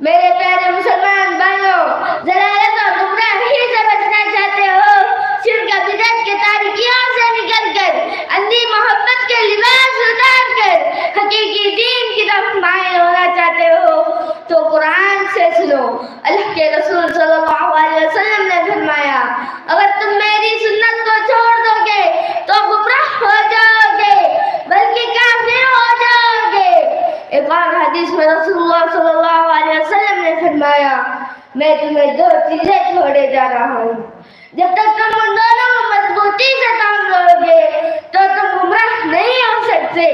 میرے پیارے مسلمان بھائیوں، ضلالت اور گمراہی سے بچنا چاہتے ہو، شرک و بدعت کے تاریکیوں سے نکل کر، اندھی محبت کے لباس اتار کر حقیقی دین کی طرف مائل ہونا چاہتے ہو تو قرآن سے سنو۔ اللہ کے رسول صلی اللہ علیہ وسلم نے فرمایا، اگر تم میری سنت کو چھوڑ دو گے تو گمراہ ہو جاؤ گے، بلکہ کافر ہو جاؤ گے۔ ایک اور حدیث میں رسول اللہ صلی اللہ علیہ وسلم نے فرمایا، میں تمہیں دو چیزیں چھوڑے جا رہا ہوں، جب تک تم ان دونوں کو مضبوطی سے تھام لو گے تو تم گمراہ نہیں ہو سکتے۔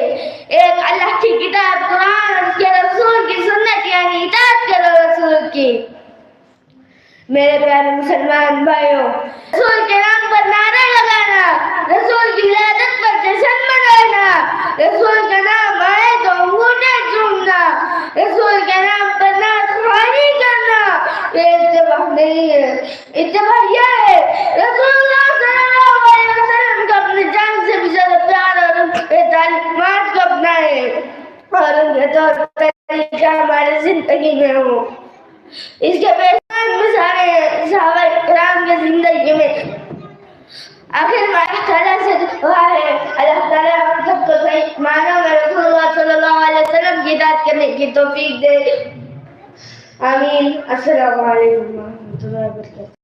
ایک اللہ کی کتاب قرآن اور اس کے رسول کی سنت یعنی اطاعت کرو رسول کی۔ میرے پیارے مسلمان بھائیوں، رسول کے نام پر نعرہ لگانا، رسول کی ولادت پر جشن منانا، رسول کا نام آئے تو انگوٹھے چومنا، رسول کے نام پر نعت خوانی کرنا، یہ اتباع نہیں ہے۔ اتباع یہ ہے رسول اللہ صلی اللہ علیہ وسلم کو اپنی جان سے بھی زیادہ پیار اور ان کے تعلیمات کو اپنائے اور ان کے طور طریقہ ہماری زندگی میں ہو۔ اس کے بہترین مثالیں صحابہ کرام کی زندگی میں۔ آخر میں اللہ تعالیٰ سے دعا ہے، اللہ تعالیٰ ہم سب کو صحیح معنوں میں رسول اللہ صلی اللہ علیہ وسلم کی اطاعت کرنے کی توفیق دے۔ آمین۔ السلام علیکم ورحمۃ اللہ وبرکاتہ۔